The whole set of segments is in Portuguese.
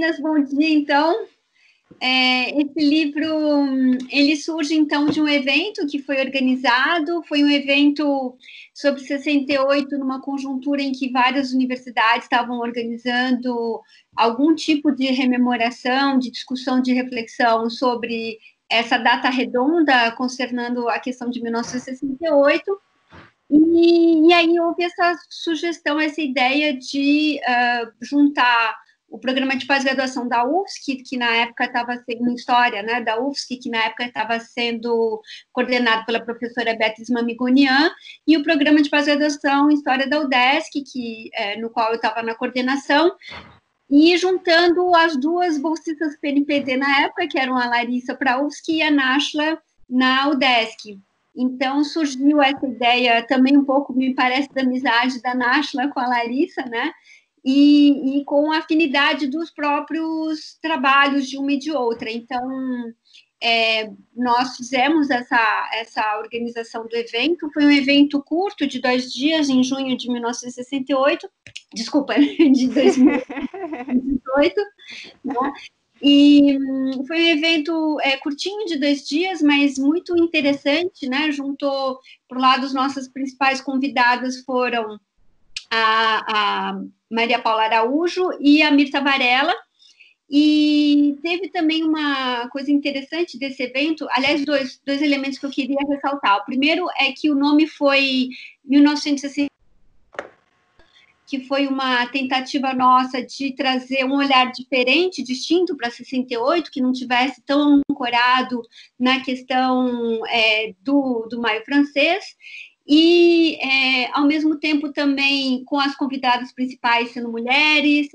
meninas, bom dia, então. Esse livro, ele surge, então, de um evento que foi organizado, foi um evento sobre 68, numa conjuntura em que várias universidades estavam organizando algum tipo de rememoração, de discussão, de reflexão sobre essa data redonda concernando a questão de 1968, e aí houve essa sugestão, essa ideia de juntar o programa de pós-graduação da UFSC, que na época estava sendo, em História, né, da UFSC, que na época estava sendo coordenado pela professora Beatriz Mamigonian, e o programa de pós-graduação em História da UDESC, no qual eu estava na coordenação, e juntando as duas bolsistas PNPD na época, que eram a Larissa para a UFSC e a Náshila na UDESC. Então, surgiu essa ideia também um pouco, me parece, da amizade da Náshila com a Larissa, né? E com a afinidade dos próprios trabalhos de uma e de outra. Então, nós fizemos essa organização do evento. Foi um evento curto, de 2 dias, em junho de 1968. Desculpa, de 2018. Né? E foi um evento curtinho, de 2 dias, mas muito interessante, né? Juntou, por lá, as nossas principais convidadas foram a Maria Paula Araújo e a Mirta Varela. E teve também uma coisa interessante desse evento, aliás, dois elementos que eu queria ressaltar. O primeiro é que o nome foi 1960, que foi uma tentativa nossa de trazer um olhar diferente, distinto para 68, que não tivesse tão ancorado na questão do Maio Francês, e, ao mesmo tempo, também com as convidadas principais sendo mulheres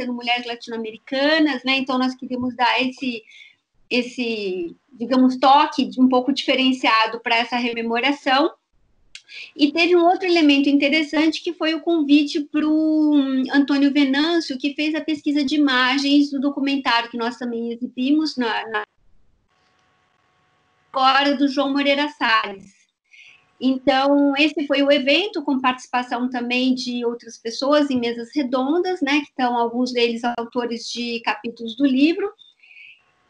latino-americanas, né? Então, nós queríamos dar esse, digamos, toque um pouco diferenciado para essa rememoração. E teve um outro elemento interessante, que foi o convite para o Antônio Venâncio, que fez a pesquisa de imagens do documentário que nós também exibimos agora, do João Moreira Salles. Então, esse foi o evento, com participação também de outras pessoas em mesas redondas, né, que estão alguns deles autores de capítulos do livro.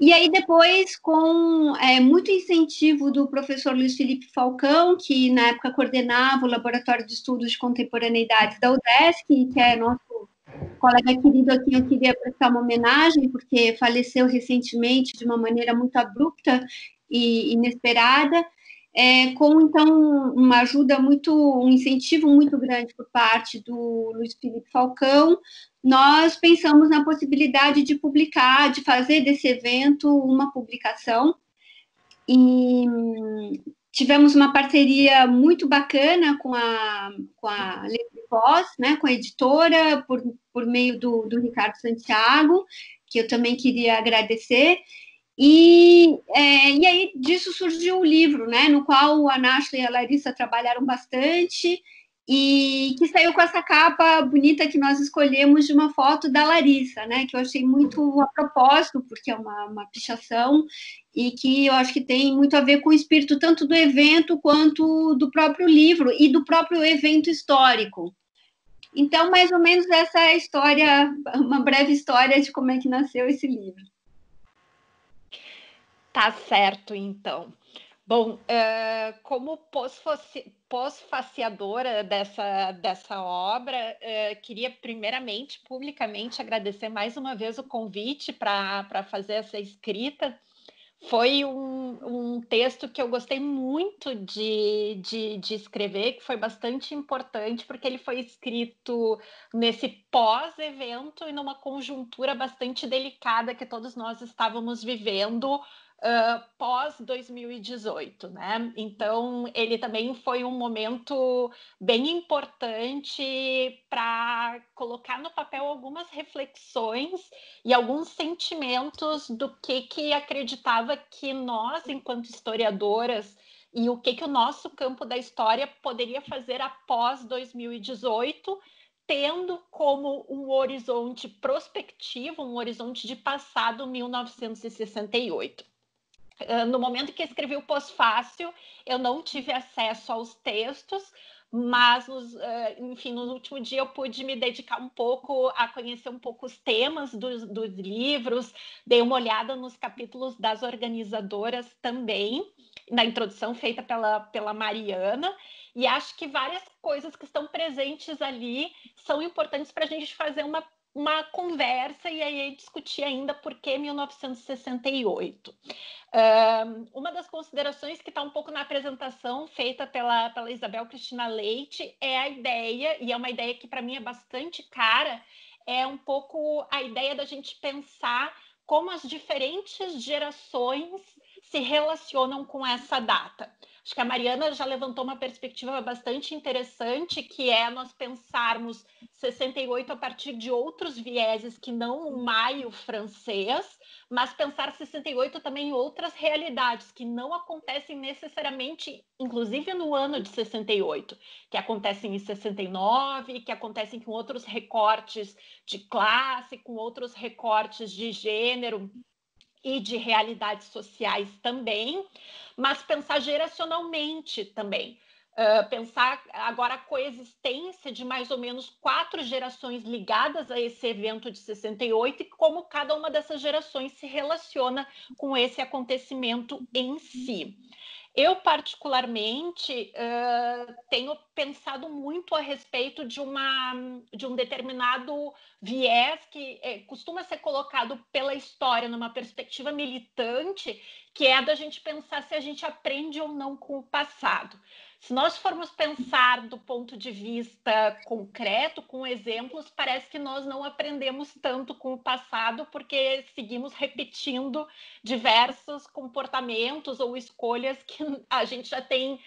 E aí, depois, com muito incentivo do professor Luiz Felipe Falcão, que na época coordenava o Laboratório de Estudos de Contemporaneidade da UDESC, que é nosso colega querido, a quem eu queria prestar uma homenagem, porque faleceu recentemente de uma maneira muito abrupta e inesperada, com, então, uma ajuda um incentivo muito grande por parte do Luiz Felipe Falcão, nós pensamos na possibilidade de publicar, de fazer desse evento uma publicação, e tivemos uma parceria muito bacana com a Letra Voz, né, com a editora, por meio do Ricardo Santiago, que eu também queria agradecer. E aí disso surgiu o livro, né, no qual a Náshila e a Larissa trabalharam bastante, e que saiu com essa capa bonita que nós escolhemos, de uma foto da Larissa, né, que eu achei muito a propósito, porque é uma pichação, e que eu acho que tem muito a ver com o espírito tanto do evento quanto do próprio livro e do próprio evento histórico. Então, mais ou menos essa é a história, uma breve história de como é que nasceu esse livro. Tá certo, então. Bom, como pós-faciadora dessa obra, queria primeiramente, publicamente, agradecer mais uma vez o convite para fazer essa escrita. Foi um texto que eu gostei muito de escrever, que foi bastante importante, porque ele foi escrito nesse pós-evento e numa conjuntura bastante delicada que todos nós estávamos vivendo pós-2018, né? Então, ele também foi um momento bem importante para colocar no papel algumas reflexões e alguns sentimentos do que acreditava que nós, enquanto historiadoras, e o que o nosso campo da história poderia fazer após 2018, tendo como um horizonte prospectivo, um horizonte de passado 1968. No momento que escrevi o pós-fácil, eu não tive acesso aos textos, mas, enfim, no último dia eu pude me dedicar um pouco a conhecer um pouco os temas dos livros, dei uma olhada nos capítulos das organizadoras também, na introdução feita pela Mariana, e acho que várias coisas que estão presentes ali são importantes para a gente fazer uma conversa e aí discutir ainda por que 1968. Uma das considerações que está um pouco na apresentação feita pela Isabel Cristina Leite é a ideia, e é uma ideia que para mim é bastante cara, é um pouco a ideia da gente pensar como as diferentes gerações se relacionam com essa data. Acho que a Mariana já levantou uma perspectiva bastante interessante, que é nós pensarmos 68 a partir de outros vieses que não o maio francês, mas pensar 68 também em outras realidades que não acontecem necessariamente, inclusive no ano de 68, que acontecem em 69, que acontecem com outros recortes de classe, com outros recortes de gênero e de realidades sociais também, mas pensar geracionalmente também. Pensar agora a coexistência de mais ou menos 4 gerações ligadas a esse evento de 68 e como cada uma dessas gerações se relaciona com esse acontecimento em si. Eu, particularmente, tenho pensado muito a respeito de um determinado viés que costuma ser colocado pela história numa perspectiva militante, que é a da gente pensar se a gente aprende ou não com o passado. Se nós formos pensar do ponto de vista concreto, com exemplos, parece que nós não aprendemos tanto com o passado, porque seguimos repetindo diversos comportamentos ou escolhas que a gente já tem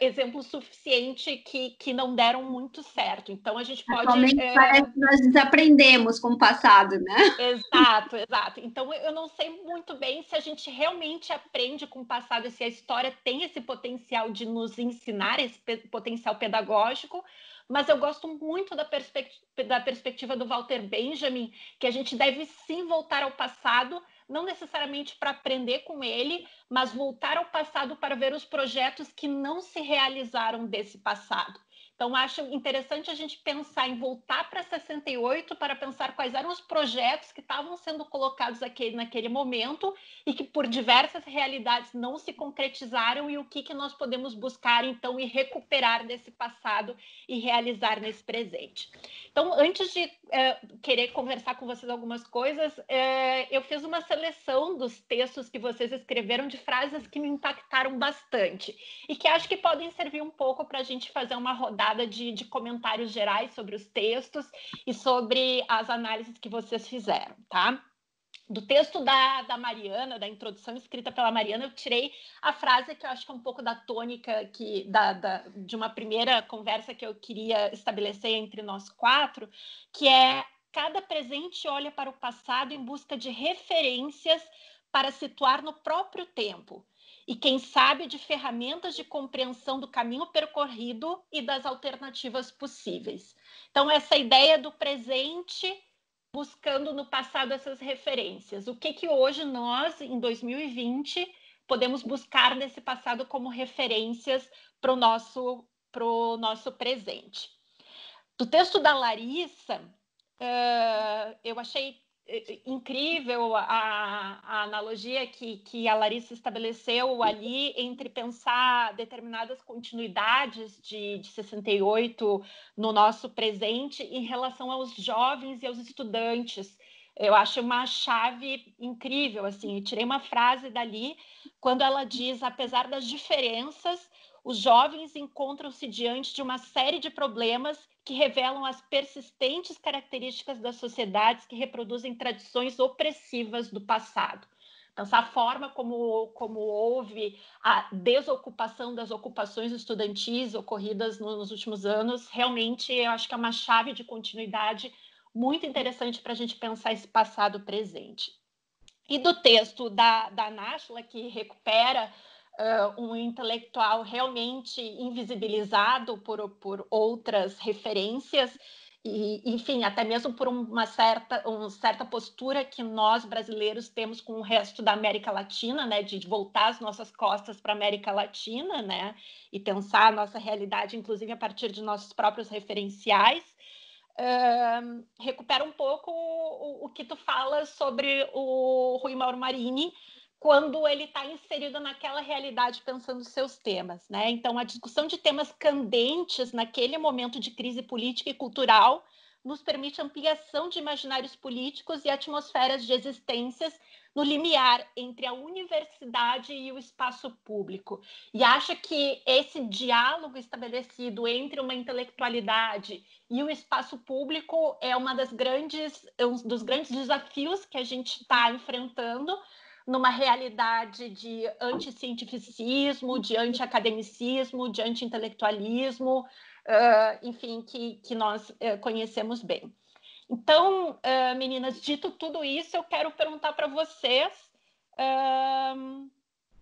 exemplo suficiente que não deram muito certo. Então, a gente pode... Atualmente parece que nós desaprendemos com o passado, né? Exato, exato. Então, eu não sei muito bem se a gente realmente aprende com o passado, se a história tem esse potencial de nos ensinar, esse potencial pedagógico, mas eu gosto muito da perspectiva do Walter Benjamin, que a gente deve sim voltar ao passado, não necessariamente para aprender com ele, mas voltar ao passado para ver os projetos que não se realizaram desse passado. Então, acho interessante a gente pensar em voltar para 68 para pensar quais eram os projetos que estavam sendo colocados aqui, naquele momento e que, por diversas realidades, não se concretizaram e o que nós podemos buscar, então, e recuperar desse passado e realizar nesse presente. Então, antes de querer conversar com vocês algumas coisas, eu fiz uma seleção dos textos que vocês escreveram de frases que me impactaram bastante e que acho que podem servir um pouco para a gente fazer uma rodada de comentários gerais sobre os textos e sobre as análises que vocês fizeram, tá? Do texto da Mariana, da introdução escrita pela Mariana, eu tirei a frase que eu acho que é um pouco da tônica de uma primeira conversa que eu queria estabelecer entre nós 4, que é: cada presente olha para o passado em busca de referências para situar no próprio tempo. E quem sabe de ferramentas de compreensão do caminho percorrido e das alternativas possíveis. Então, essa ideia do presente buscando no passado essas referências. O que hoje nós, em 2020, podemos buscar nesse passado como referências para o nosso presente. Do texto da Larissa, eu achei incrível a analogia que a Larissa estabeleceu ali entre pensar determinadas continuidades de 68 no nosso presente em relação aos jovens e aos estudantes. Eu acho uma chave incrível, assim. Eu tirei uma frase dali quando ela diz: apesar das diferenças, os jovens encontram-se diante de uma série de problemas que revelam as persistentes características das sociedades que reproduzem tradições opressivas do passado. Então, essa forma como houve a desocupação das ocupações estudantis ocorridas nos últimos anos, realmente eu acho que é uma chave de continuidade muito interessante para a gente pensar esse passado presente. E do texto da Náshila, que recupera um intelectual realmente invisibilizado por outras referências, E, enfim, até mesmo por uma certa postura que nós brasileiros temos com o resto da América Latina, né, de voltar as nossas costas para a América Latina, né, e pensar a nossa realidade, inclusive a partir de nossos próprios referenciais. Recupera um pouco o que tu falas sobre o Rui Mauro Marini, quando ele está inserido naquela realidade pensando seus temas, né? Então, a discussão de temas candentes naquele momento de crise política e cultural nos permite ampliação de imaginários políticos e atmosferas de existências no limiar entre a universidade e o espaço público. E acha que esse diálogo estabelecido entre uma intelectualidade e o espaço público é um dos grandes desafios que a gente está enfrentando numa realidade de anticientificismo, de anti-academicismo, de anti-intelectualismo, enfim, que nós conhecemos bem. Então, meninas, dito tudo isso, eu quero perguntar para vocês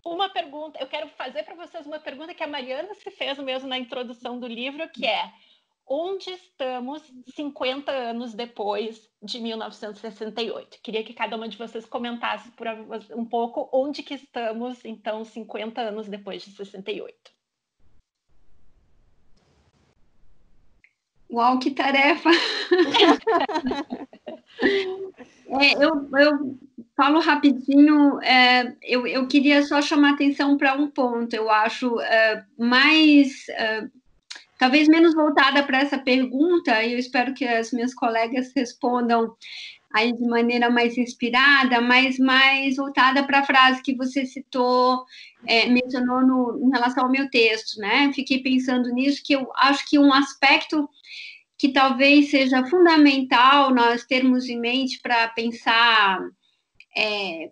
uma pergunta. Eu quero fazer para vocês uma pergunta que a Mariana se fez mesmo na introdução do livro, que é: onde estamos 50 anos depois de 1968? Queria que cada uma de vocês comentasse um pouco onde que estamos, então, 50 anos depois de 68. Uau, que tarefa! Eu falo rapidinho, eu queria só chamar atenção para um ponto, eu acho talvez menos voltada para essa pergunta, e eu espero que as minhas colegas respondam aí de maneira mais inspirada, mas mais voltada para a frase que você citou, mencionou em relação ao meu texto, né? Fiquei pensando nisso, que eu acho que um aspecto que talvez seja fundamental nós termos em mente para pensar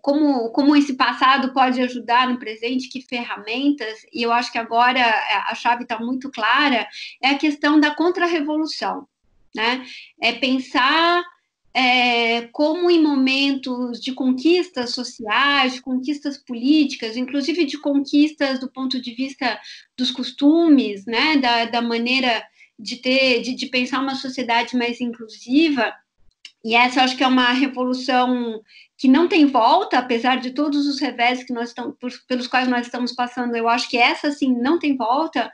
como esse passado pode ajudar no presente, que ferramentas, e eu acho que agora a chave está muito clara, é a questão da contra-revolução, né? É pensar como em momentos de conquistas sociais, de conquistas políticas, inclusive de conquistas do ponto de vista dos costumes, né? Da maneira de pensar uma sociedade mais inclusiva. E essa eu acho que é uma revolução que não tem volta, apesar de todos os revés que pelos quais nós estamos passando, eu acho que essa sim não tem volta,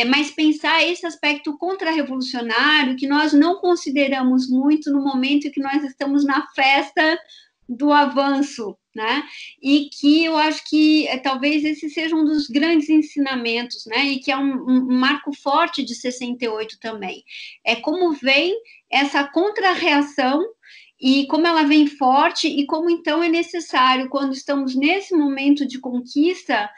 mas pensar esse aspecto contra-revolucionário que nós não consideramos muito no momento em que nós estamos na festa do avanço, né? E que eu acho que talvez esse seja um dos grandes ensinamentos, né? E que é um marco forte de 68 também. É como vem essa contra-reação e como ela vem forte e como então é necessário, quando estamos nesse momento de conquista,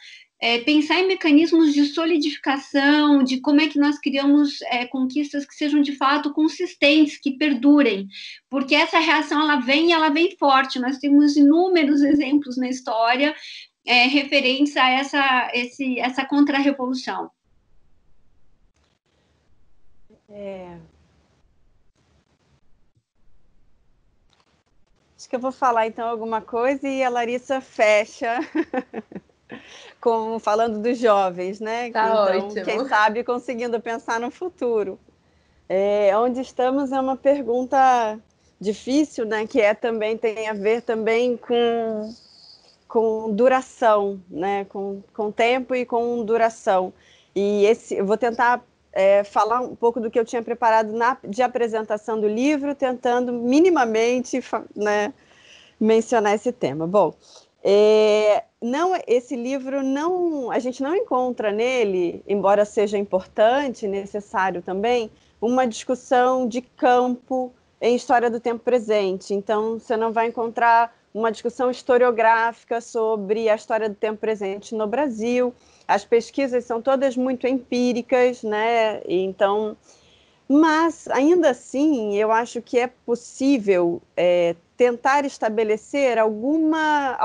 pensar em mecanismos de solidificação, de como é que nós criamos conquistas que sejam de fato consistentes, que perdurem, porque essa reação ela vem forte. Nós temos inúmeros exemplos na história referentes a essa contra-revolução. Acho que eu vou falar então alguma coisa e a Larissa fecha falando dos jovens, né? Tá então, ótimo. Quem sabe conseguindo pensar no futuro. Onde estamos é uma pergunta difícil, né? Que tem a ver também com duração, né? Com tempo e com duração. E eu vou tentar falar um pouco do que eu tinha preparado de apresentação do livro, tentando minimamente, né, mencionar esse tema. Bom, esse livro a gente não encontra nele, embora seja importante, necessário também, uma discussão de campo em história do tempo presente. Então, você não vai encontrar uma discussão historiográfica sobre a história do tempo presente no Brasil. As pesquisas são todas muito empíricas, né? Então, mas, ainda assim, eu acho que é possível tentar estabelecer alguma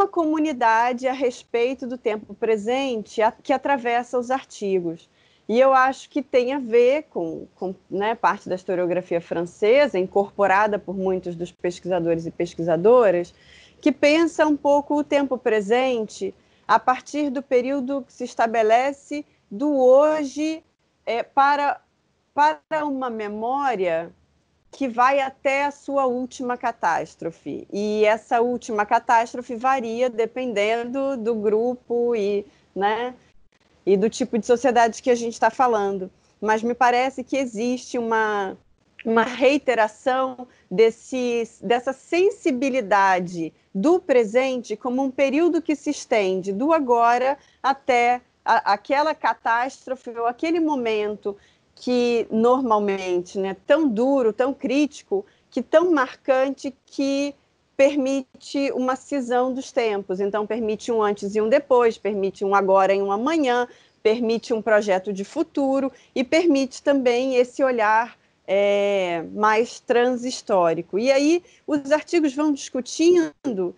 comunidade a respeito do tempo presente que atravessa os artigos. E eu acho que tem a ver com né, parte da historiografia francesa, incorporada por muitos dos pesquisadores e pesquisadoras, que pensa um pouco o tempo presente a partir do período que se estabelece do hoje para para uma memória que vai até a sua última catástrofe. E essa última catástrofe varia dependendo do grupo né, e do tipo de sociedade que a gente está falando. Mas me parece que existe uma reiteração dessa sensibilidade do presente como um período que se estende do agora até aquela catástrofe ou aquele momento que normalmente, né, tão duro, tão crítico, que tão marcante, que permite uma cisão dos tempos. Então, permite um antes e um depois, permite um agora e um amanhã, permite um projeto de futuro e permite também esse olhar mais transhistórico. E aí os artigos vão discutindo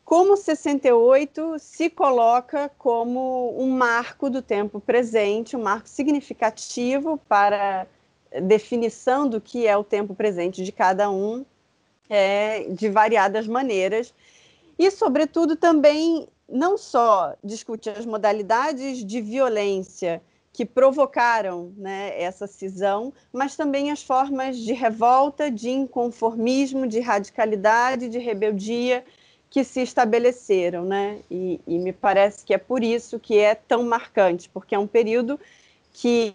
como 68 se coloca como um marco do tempo presente, um marco significativo para a definição do que é o tempo presente de cada um, de variadas maneiras. E, sobretudo, também não só discute as modalidades de violência que provocaram, né, essa cisão, mas também as formas de revolta, de inconformismo, de radicalidade, de rebeldia que se estabeleceram, né? E me parece que é por isso que é tão marcante, porque é um período que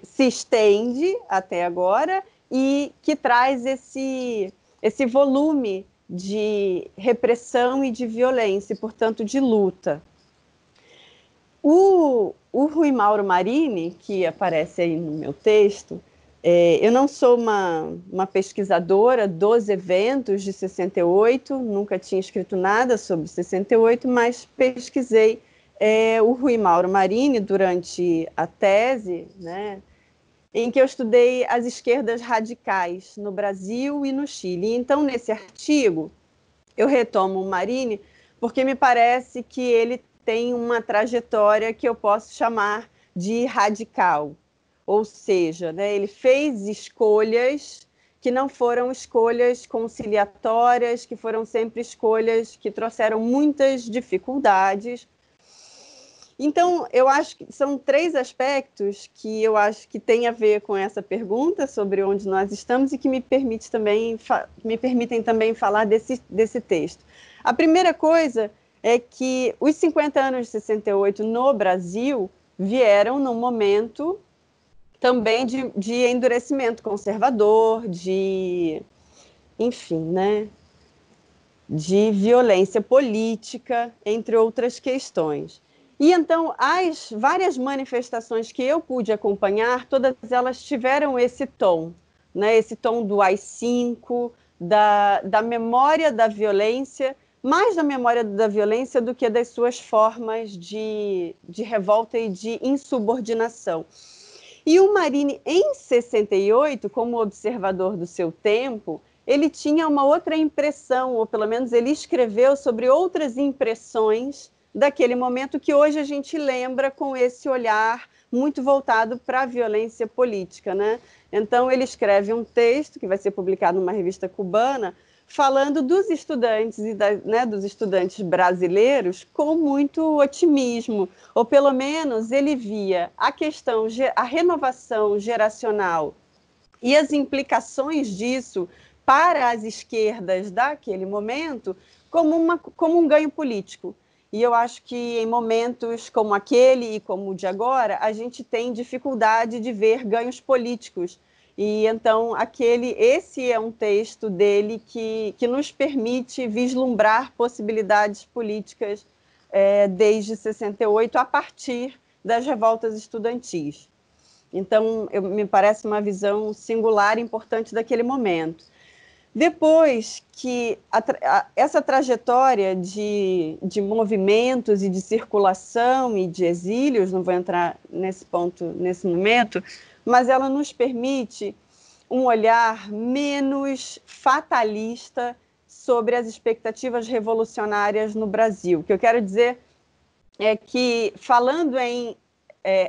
se estende até agora e que traz esse volume de repressão e de violência, e, portanto, de luta. O Rui Mauro Marini, que aparece aí no meu texto, eu não sou uma pesquisadora dos eventos de 68, nunca tinha escrito nada sobre 68, mas pesquisei o Rui Mauro Marini durante a tese, né, em que eu estudei as esquerdas radicais no Brasil e no Chile. Então, nesse artigo, eu retomo o Marini porque me parece que ele tem uma trajetória que eu posso chamar de radical. Ou seja, né, ele fez escolhas que não foram escolhas conciliatórias, que foram sempre escolhas que trouxeram muitas dificuldades. Então, eu acho que são 3 aspectos que eu acho que tem a ver com essa pergunta sobre onde nós estamos e que me permitem também falar desse texto. A primeira coisa é que os 50 anos de 68 no Brasil vieram num momento também de endurecimento conservador, enfim, né, de violência política, entre outras questões. E então, as várias manifestações que eu pude acompanhar, todas elas tiveram esse tom, né, esse tom do AI-5, da memória da violência, mais da memória da violência do que das suas formas de revolta e de insubordinação. E o Marini, em 68, como observador do seu tempo, ele tinha uma outra impressão, ou pelo menos ele escreveu sobre outras impressões daquele momento que hoje a gente lembra com esse olhar muito voltado para a violência política, né? Então, ele escreve um texto que vai ser publicado numa revista cubana, falando dos estudantes dos estudantes brasileiros com muito otimismo, ou pelo menos ele via a renovação geracional e as implicações disso para as esquerdas daquele momento como um ganho político. E eu acho que em momentos como aquele e como o de agora, a gente tem dificuldade de ver ganhos políticos. E então, esse é um texto dele que nos permite vislumbrar possibilidades políticas desde 68, a partir das revoltas estudantis. Então, me parece uma visão singular e importante daquele momento. Depois que essa trajetória de movimentos e de circulação e de exílios, não vou entrar nesse ponto nesse momento, mas ela nos permite um olhar menos fatalista sobre as expectativas revolucionárias no Brasil. O que eu quero dizer é que, falando em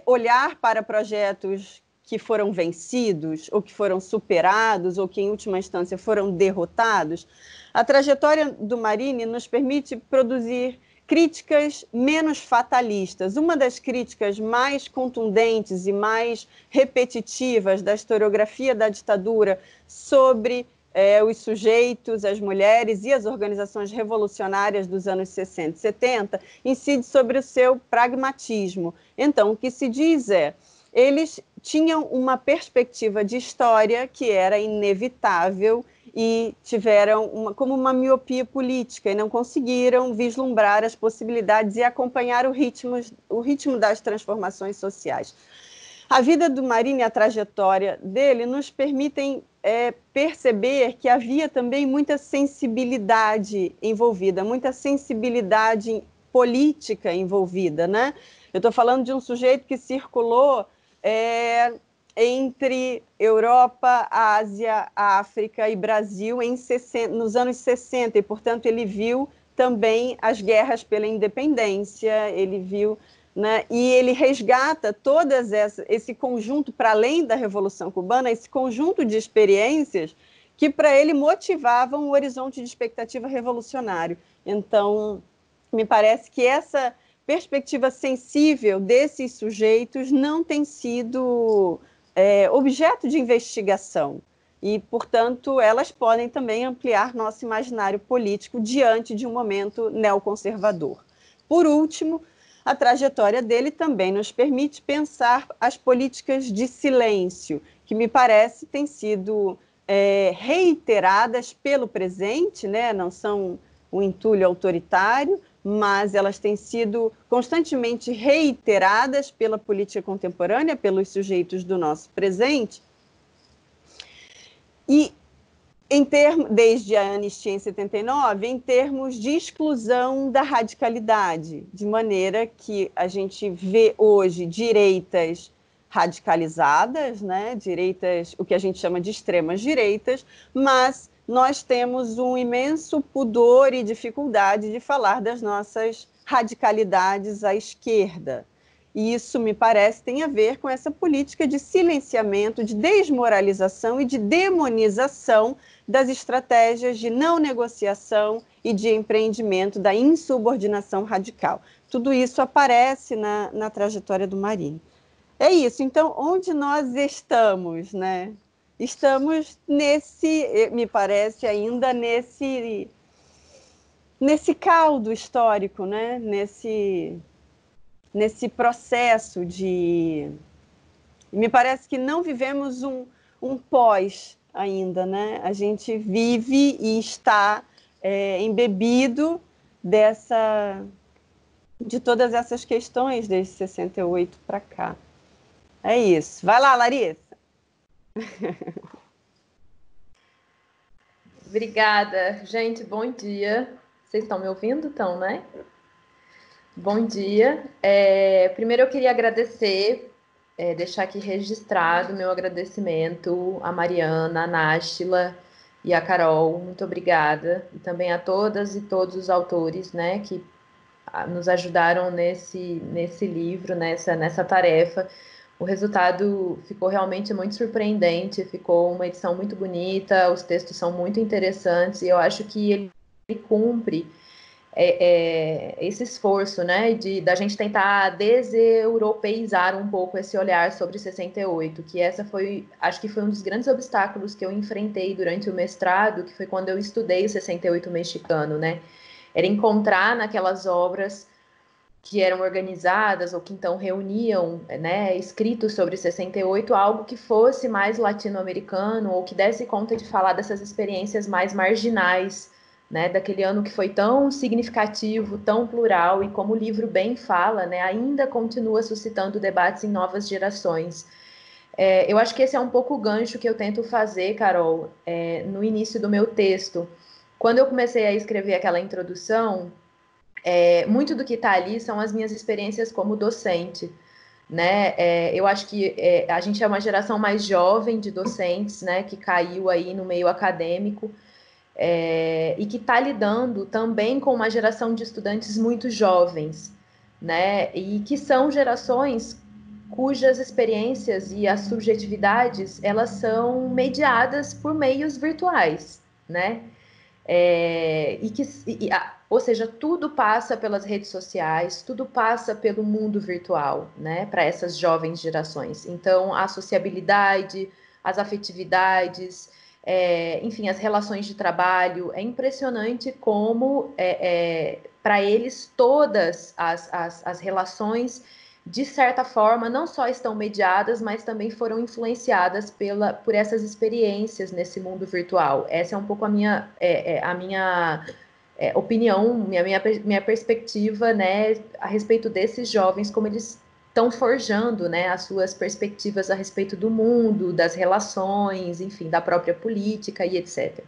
olhar para projetos que foram vencidos, ou que foram superados, ou que, em última instância, foram derrotados, a trajetória do Marini nos permite produzir críticas menos fatalistas. Uma das críticas mais contundentes e mais repetitivas da historiografia da ditadura sobre os sujeitos, as mulheres e as organizações revolucionárias dos anos 60 e 70 incide sobre o seu pragmatismo. Então, o que se diz eles tinham uma perspectiva de história que era inevitável e tiveram como uma miopia política e não conseguiram vislumbrar as possibilidades e acompanhar o ritmo das transformações sociais. A vida do Marini e a trajetória dele nos permitem perceber que havia também muita sensibilidade envolvida, muita sensibilidade política envolvida, né? Eu estou falando de um sujeito que circulou entre Europa, Ásia, África e Brasil nos anos 60, e, portanto, ele viu também as guerras pela independência, ele viu, né, e ele resgata esse conjunto, para além da Revolução Cubana, esse conjunto de experiências que, para ele, motivavam o horizonte de expectativa revolucionário. Então, me parece que essa perspectiva sensível desses sujeitos não tem sido objeto de investigação e, portanto, elas podem também ampliar nosso imaginário político diante de um momento neoconservador. Por último, a trajetória dele também nos permite pensar as políticas de silêncio, que me parece têm sido reiteradas pelo presente, né? Não são um entulho autoritário, mas elas têm sido constantemente reiteradas pela política contemporânea, pelos sujeitos do nosso presente. E, desde a anistia em 79, em termos de exclusão da radicalidade, de maneira que a gente vê hoje direitas radicalizadas, né? Direitas, o que a gente chama de extremas direitas, mas nós temos um imenso pudor e dificuldade de falar das nossas radicalidades à esquerda. E isso, me parece, tem a ver com essa política de silenciamento, de desmoralização e de demonização das estratégias de não negociação e de empreendimento da insubordinação radical. Tudo isso aparece na trajetória do Marini. É isso. Então, onde nós estamos, né? Estamos me parece, ainda nesse caldo histórico, né? Nesse processo de... Me parece que não vivemos um pós ainda, né? A gente vive e está embebido de todas essas questões desde 68 para cá. É isso. Vai lá, Larissa. Obrigada. Gente, bom dia. Vocês estão me ouvindo? Estão, né? Bom dia. Primeiro eu queria agradecer, deixar aqui registrado meu agradecimento à Mariana, à Náshila e à Carol. Muito obrigada. E também a todas e todos os autores, né, que nos ajudaram nesse livro, nessa tarefa. O resultado ficou realmente muito surpreendente, ficou uma edição muito bonita, os textos são muito interessantes, e eu acho que ele cumpre esse esforço, né, da gente tentar deseuropeizar um pouco esse olhar sobre 68, que acho que foi um dos grandes obstáculos que eu enfrentei durante o mestrado, que foi quando eu estudei o 68 mexicano, né, era encontrar naquelas obras que eram organizadas ou que então reuniam, né, escritos sobre 68, algo que fosse mais latino-americano ou que desse conta de falar dessas experiências mais marginais, né, daquele ano que foi tão significativo, tão plural e, como o livro bem fala, né, ainda continua suscitando debates em novas gerações. Eu acho que esse é um pouco o gancho que eu tento fazer, Carol, no início do meu texto. Quando eu comecei a escrever aquela introdução, muito do que está ali são as minhas experiências como docente, né? Eu acho que a gente é uma geração mais jovem de docentes, né, que caiu aí no meio acadêmico, e que está lidando também com uma geração de estudantes muito jovens, né? E que são gerações cujas experiências e as subjetividades, elas são mediadas por meios virtuais, né? Ou seja, tudo passa pelas redes sociais, tudo passa pelo mundo virtual, né, para essas jovens gerações. Então, a sociabilidade, as afetividades, enfim, as relações de trabalho, é impressionante como, para eles, todas as relações, de certa forma, não só estão mediadas, mas também foram influenciadas por essas experiências nesse mundo virtual. Essa é um pouco a minha opinião, minha perspectiva, né, a respeito desses jovens, como eles estão forjando, né, as suas perspectivas a respeito do mundo, das relações, enfim, da própria política e etc.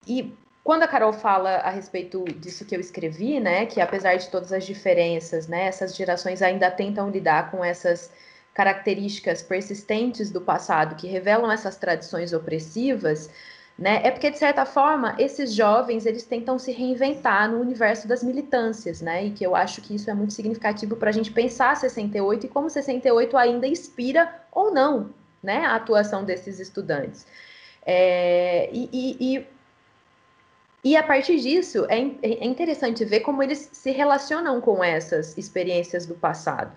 E quando a Carol fala a respeito disso que eu escrevi, né, que apesar de todas as diferenças, né, essas gerações ainda tentam lidar com essas características persistentes do passado que revelam essas tradições opressivas, né, é porque, de certa forma, esses jovens, eles tentam se reinventar no universo das militâncias, né, e que eu acho que isso é muito significativo para a gente pensar 68 e como 68 ainda inspira ou não, né, a atuação desses estudantes. E a partir disso, é interessante ver como eles se relacionam com essas experiências do passado,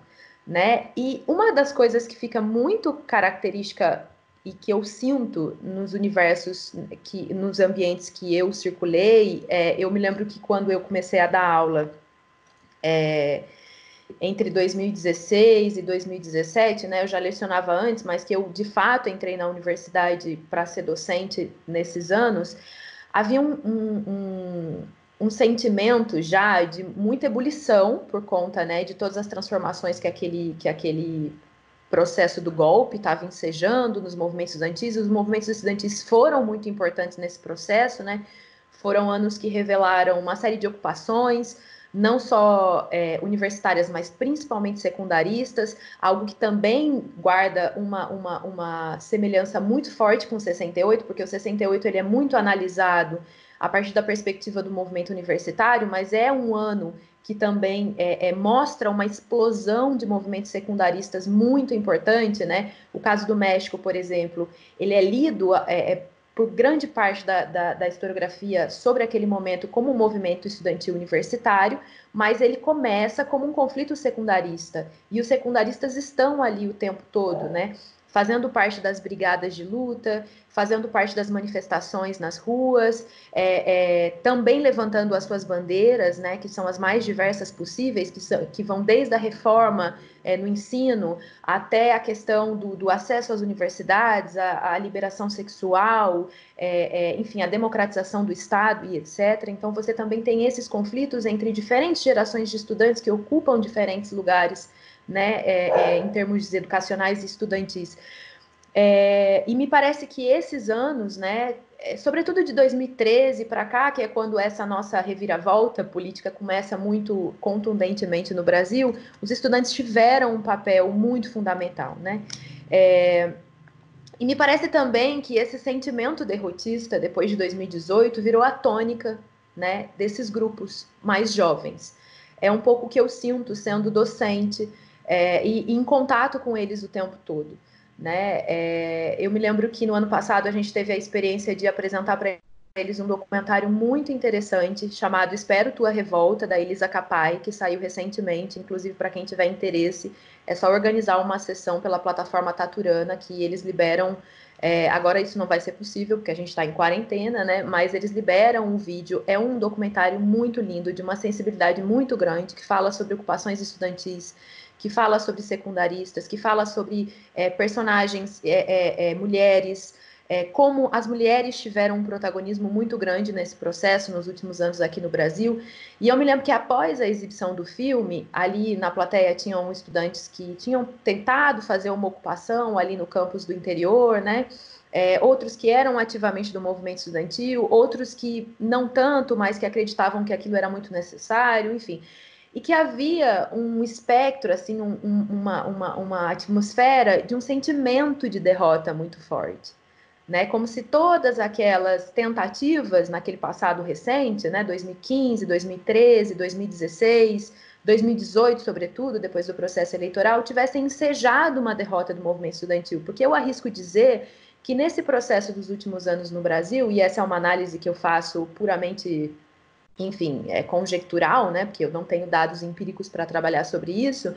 né? E uma das coisas que fica muito característica e que eu sinto nos universos, nos ambientes que eu circulei, eu me lembro que quando eu comecei a dar aula entre 2016 e 2017, né? Eu já lecionava antes, mas que eu de fato entrei na universidade para ser docente nesses anos. Havia um sentimento já de muita ebulição por conta, né, de todas as transformações que aquele processo do golpe estava ensejando nos movimentos estudantis. Os movimentos estudantis foram muito importantes nesse processo, né? Foram anos que revelaram uma série de ocupações, não só universitárias, mas principalmente secundaristas, algo que também guarda uma semelhança muito forte com o 68, porque o 68 ele é muito analisado a partir da perspectiva do movimento universitário, mas é um ano que também mostra uma explosão de movimentos secundaristas muito importante, né? O caso do México, por exemplo, ele é lido por grande parte da historiografia sobre aquele momento como um movimento estudantil universitário, mas ele começa como um conflito secundarista, e os secundaristas estão ali o tempo todo, né? Fazendo parte das brigadas de luta, fazendo parte das manifestações nas ruas, também levantando as suas bandeiras, né, que são as mais diversas possíveis, que vão desde a reforma no ensino até a questão do acesso às universidades, a liberação sexual, enfim, a democratização do Estado e etc. Então, você também tem esses conflitos entre diferentes gerações de estudantes que ocupam diferentes lugares, né, em termos educacionais e estudantis. E me parece que esses anos, né, sobretudo de 2013 para cá, que é quando essa nossa reviravolta política começa muito contundentemente no Brasil, os estudantes tiveram um papel muito fundamental, né? E me parece também que esse sentimento derrotista, depois de 2018, virou a tônica, né, desses grupos mais jovens. É um pouco o que eu sinto sendo docente e em contato com eles o tempo todo, né? Eu me lembro que no ano passado a gente teve a experiência de apresentar para eles um documentário muito interessante chamado Espero Tua Revolta, da Elisa Capai, que saiu recentemente. Inclusive, para quem tiver interesse, é só organizar uma sessão pela plataforma Taturana, que eles liberam. Agora isso não vai ser possível, porque a gente está em quarentena, né? Mas eles liberam um vídeo. É um documentário muito lindo, de uma sensibilidade muito grande, que fala sobre ocupações estudantis, que fala sobre secundaristas, que fala sobre personagens, mulheres, como as mulheres tiveram um protagonismo muito grande nesse processo nos últimos anos aqui no Brasil. E eu me lembro que após a exibição do filme, ali na plateia tinham estudantes que tinham tentado fazer uma ocupação ali no campus do interior, né? Outros que eram ativamente do movimento estudantil, outros que não tanto, mas que acreditavam que aquilo era muito necessário, enfim. E que havia um espectro, assim, uma atmosfera de um sentimento de derrota muito forte, né? Como se todas aquelas tentativas naquele passado recente, né? 2015, 2013, 2016, 2018, sobretudo, depois do processo eleitoral, tivessem ensejado uma derrota do movimento estudantil. Porque eu arrisco dizer que nesse processo dos últimos anos no Brasil, e essa é uma análise que eu faço puramente, enfim, conjectural, né, porque eu não tenho dados empíricos para trabalhar sobre isso,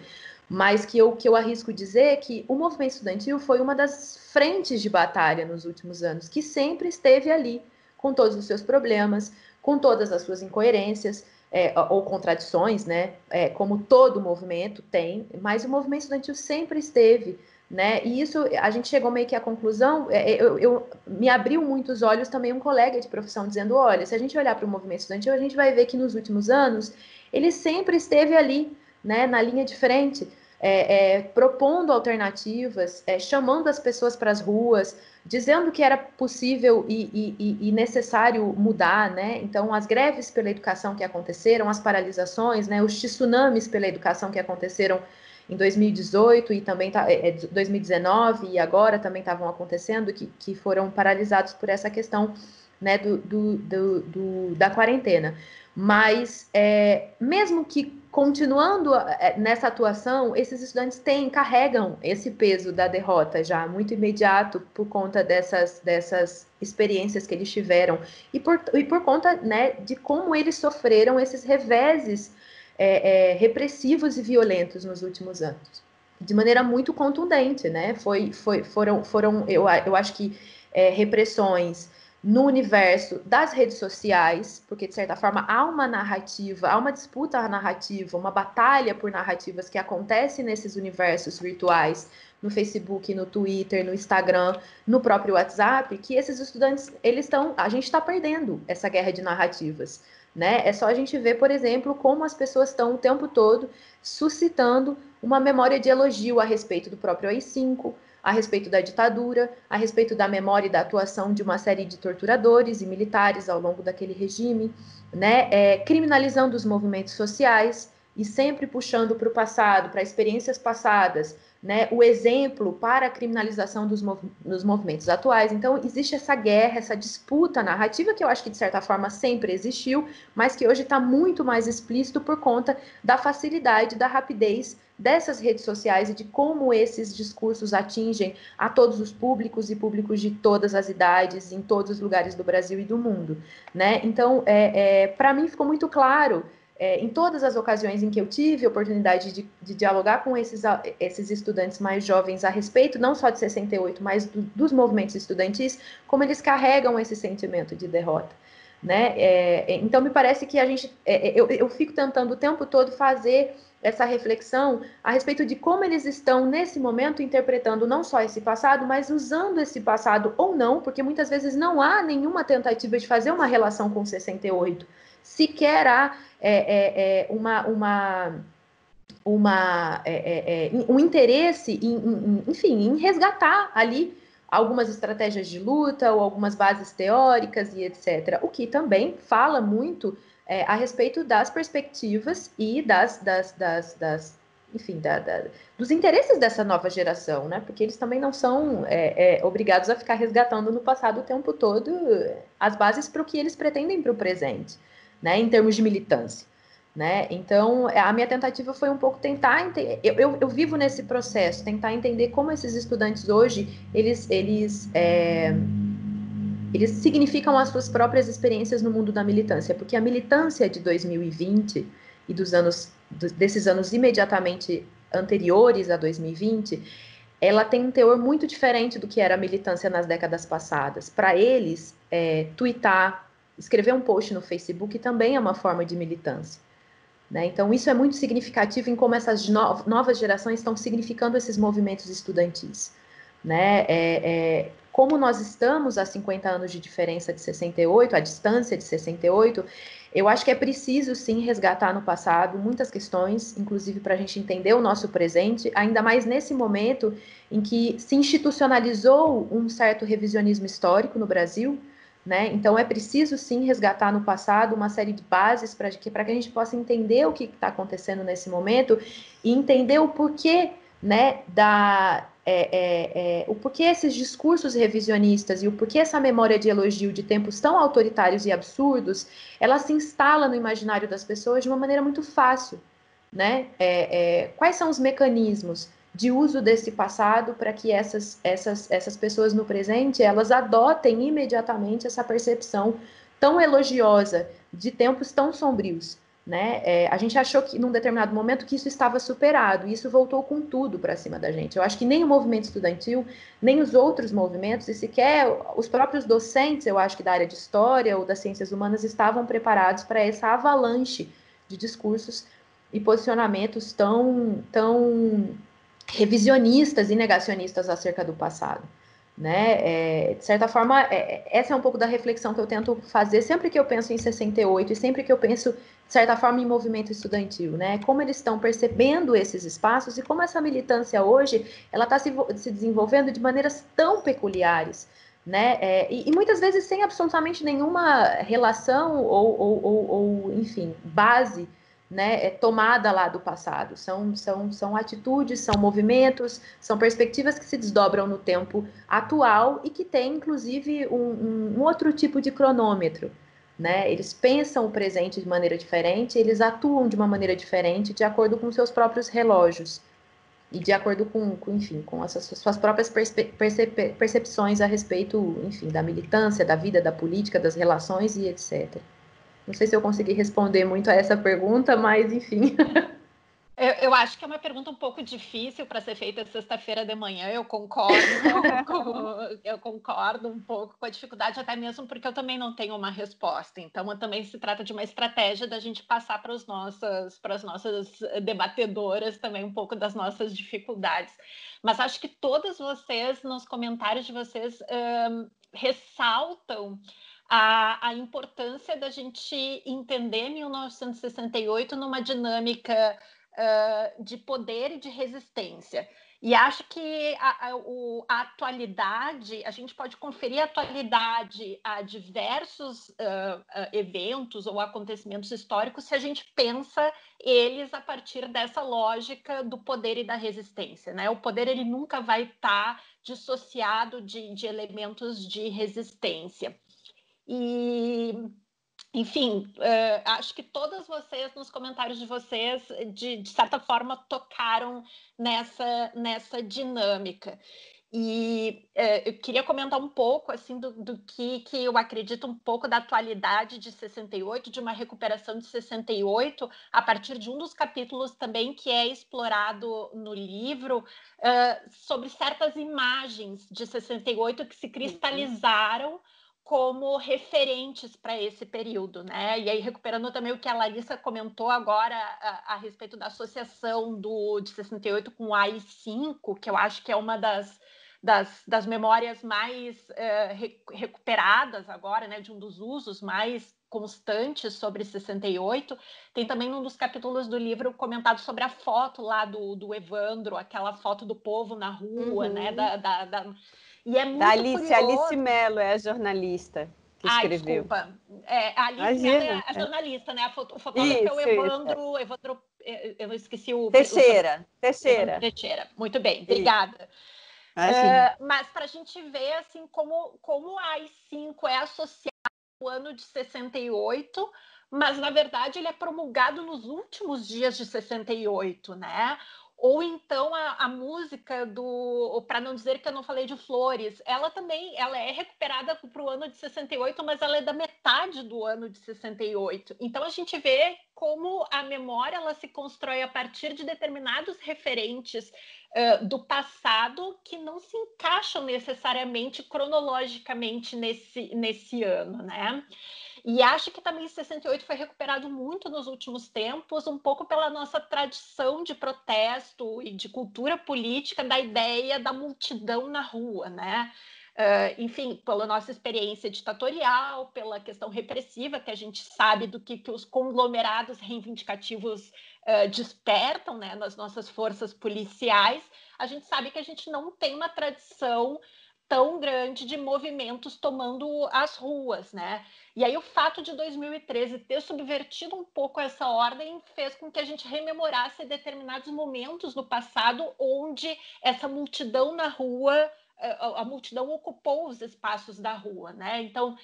mas que eu arrisco dizer que o movimento estudantil foi uma das frentes de batalha nos últimos anos, que sempre esteve ali, com todos os seus problemas, com todas as suas incoerências, ou contradições, né, como todo movimento tem, mas o movimento estudantil sempre esteve, né, e isso a gente chegou meio que à conclusão, me abriu muito os olhos também um colega de profissão dizendo, olha, se a gente olhar para o movimento estudantil, a gente vai ver que nos últimos anos ele sempre esteve ali, né, na linha de frente, propondo alternativas, chamando as pessoas para as ruas, dizendo que era possível e necessário mudar, né? Então, as greves pela educação que aconteceram, as paralisações, né? Os tsunamis pela educação que aconteceram em 2018 e também 2019 e agora também estavam acontecendo, que foram paralisados por essa questão, né, da quarentena. Mas, mesmo que continuando nessa atuação, esses estudantes carregam esse peso da derrota já muito imediato por conta dessas experiências que eles tiveram e por conta, né, de como eles sofreram esses reveses repressivos e violentos nos últimos anos, de maneira muito contundente, né? Foram eu acho que repressões no universo das redes sociais, porque, de certa forma, há uma narrativa, há uma disputa narrativa, uma batalha por narrativas que acontece nesses universos virtuais, no Facebook, no Twitter, no Instagram, no próprio WhatsApp, que esses estudantes, a gente está perdendo essa guerra de narrativas, né? É só a gente ver, por exemplo, como as pessoas estão o tempo todo suscitando uma memória de elogio a respeito do próprio AI-5, a respeito da ditadura, a respeito da memória e da atuação de uma série de torturadores e militares ao longo daquele regime, né? Criminalizando os movimentos sociais e sempre puxando para o passado, para experiências passadas, né? O exemplo para a criminalização dos movimentos atuais. Então, existe essa guerra, essa disputa narrativa que eu acho que, de certa forma, sempre existiu, mas que hoje está muito mais explícito por conta da facilidade, da rapidez dessas redes sociais e de como esses discursos atingem a todos os públicos e públicos de todas as idades, em todos os lugares do Brasil e do mundo, né? Então, para mim ficou muito claro, em todas as ocasiões em que eu tive a oportunidade de dialogar com esses estudantes mais jovens a respeito, não só de 68, mas dos movimentos estudantis, como eles carregam esse sentimento de derrota, né? Então, me parece que eu fico tentando o tempo todo fazer essa reflexão a respeito de como eles estão, nesse momento, interpretando não só esse passado, mas usando esse passado ou não, porque muitas vezes não há nenhuma tentativa de fazer uma relação com 68, sequer há um interesse em resgatar ali algumas estratégias de luta ou algumas bases teóricas e etc. O que também fala muito a respeito das perspectivas e dos interesses dessa nova geração, né? Porque eles também não são obrigados a ficar resgatando no passado o tempo todo as bases para o que eles pretendem para o presente, né? Em termos de militância, né? Então, a minha tentativa foi um pouco tentar eu vivo nesse processo, tentar entender como esses estudantes hoje eles significam as suas próprias experiências no mundo da militância, porque a militância de 2020 e desses anos imediatamente anteriores a 2020, ela tem um teor muito diferente do que era a militância nas décadas passadas. Para eles, tweetar, escrever um post no Facebook também é uma forma de militância, né? Então, isso é muito significativo em como essas novas gerações estão significando esses movimentos estudantis, né? Como nós estamos a 50 anos de diferença de 68, a distância de 68, eu acho que é preciso, sim, resgatar no passado muitas questões, inclusive para a gente entender o nosso presente, ainda mais nesse momento em que se institucionalizou um certo revisionismo histórico no Brasil, né? Então, é preciso, sim, resgatar no passado uma série de bases para que a gente possa entender o que está acontecendo nesse momento e entender o porquê, né, o porquê esses discursos revisionistas e o porquê essa memória de elogio de tempos tão autoritários e absurdos, ela se instala no imaginário das pessoas de uma maneira muito fácil, né? Quais são os mecanismos de uso desse passado para que essas pessoas no presente, elas adotem imediatamente essa percepção tão elogiosa de tempos tão sombrios, né? A gente achou que num determinado momento que isso estava superado, e isso voltou com tudo para cima da gente. Eu acho que nem o movimento estudantil, nem os outros movimentos, e sequer os próprios docentes, eu acho que da área de história ou das ciências humanas, estavam preparados para essa avalanche de discursos e posicionamentos tão revisionistas e negacionistas acerca do passado. Né? De certa forma, essa é um pouco da reflexão que eu tento fazer sempre que eu penso em 68 e sempre que eu penso, de certa forma, em movimento estudantil. Né? Como eles estão percebendo esses espaços e como essa militância hoje ela está se desenvolvendo de maneiras tão peculiares. Né? E muitas vezes sem absolutamente nenhuma relação ou enfim, base, né, tomada lá do passado. São atitudes, são movimentos, são perspectivas que se desdobram no tempo atual e que tem, inclusive, um outro tipo de cronômetro. Né? Eles pensam o presente de maneira diferente, eles atuam de uma maneira diferente, de acordo com seus próprios relógios e de acordo enfim, com as suas próprias percepções a respeito, enfim, da militância, da vida, da política, das relações e etc. Não sei se eu consegui responder muito a essa pergunta, mas enfim. Eu acho que é uma pergunta um pouco difícil para ser feita sexta-feira de manhã, eu concordo eu concordo um pouco com a dificuldade, até mesmo porque eu também não tenho uma resposta. Então, também se trata de uma estratégia da gente passar para as nossas debatedoras também um pouco das nossas dificuldades. Mas acho que todas vocês, nos comentários de vocês, ressaltam a importância da gente entender 1968 numa dinâmica de poder e de resistência. E acho que a atualidade, a gente pode conferir a atualidade a diversos eventos ou acontecimentos históricos se a gente pensa eles a partir dessa lógica do poder e da resistência. Né? O poder ele nunca vai estar dissociado de elementos de resistência. E, enfim, acho que todas vocês, nos comentários de vocês, de certa forma, tocaram nessa dinâmica. E eu queria comentar um pouco assim do que eu acredito um pouco da atualidade de 68, de uma recuperação de 68, a partir de um dos capítulos também que é explorado no livro, sobre certas imagens de 68 que se cristalizaram como referentes para esse período, né? E aí, recuperando também o que a Larissa comentou agora a respeito da associação de 68 com o AI-5, que eu acho que é uma das memórias mais recuperadas agora, né? De um dos usos mais constantes sobre 68. Tem também um dos capítulos do livro comentado sobre a foto lá do Evandro, aquela foto do povo na rua, né? E é muito Alice, curioso. Alice Mello é a jornalista que escreveu. Desculpa. A Alice Mello é a jornalista, né? O fotógrafo é o Evandro. Evandro, eu esqueci o Teixeira. Evandro Teixeira. Muito bem, obrigada. Mas para a gente ver assim como a AI-5 é associado ao ano de 68, mas na verdade ele é promulgado nos últimos dias de 68, né? Ou então a música para não dizer que eu não falei de Flores, ela é recuperada para o ano de 68, mas ela é da metade do ano de 68. Então a gente vê como a memória ela se constrói a partir de determinados referentes do passado que não se encaixam necessariamente cronologicamente nesse ano, né? E acho que também 68 foi recuperado muito nos últimos tempos, um pouco pela nossa tradição de protesto e de cultura política da ideia da multidão na rua, né? Enfim, pela nossa experiência ditatorial, pela questão repressiva, que a gente sabe do que os conglomerados reivindicativos despertam, né, nas nossas forças policiais, a gente sabe que a gente não tem uma tradição tão grande de movimentos tomando as ruas, né? E aí o fato de 2013 ter subvertido um pouco essa ordem fez com que a gente rememorasse determinados momentos no passado onde essa multidão na rua, a multidão ocupou os espaços da rua, né? Então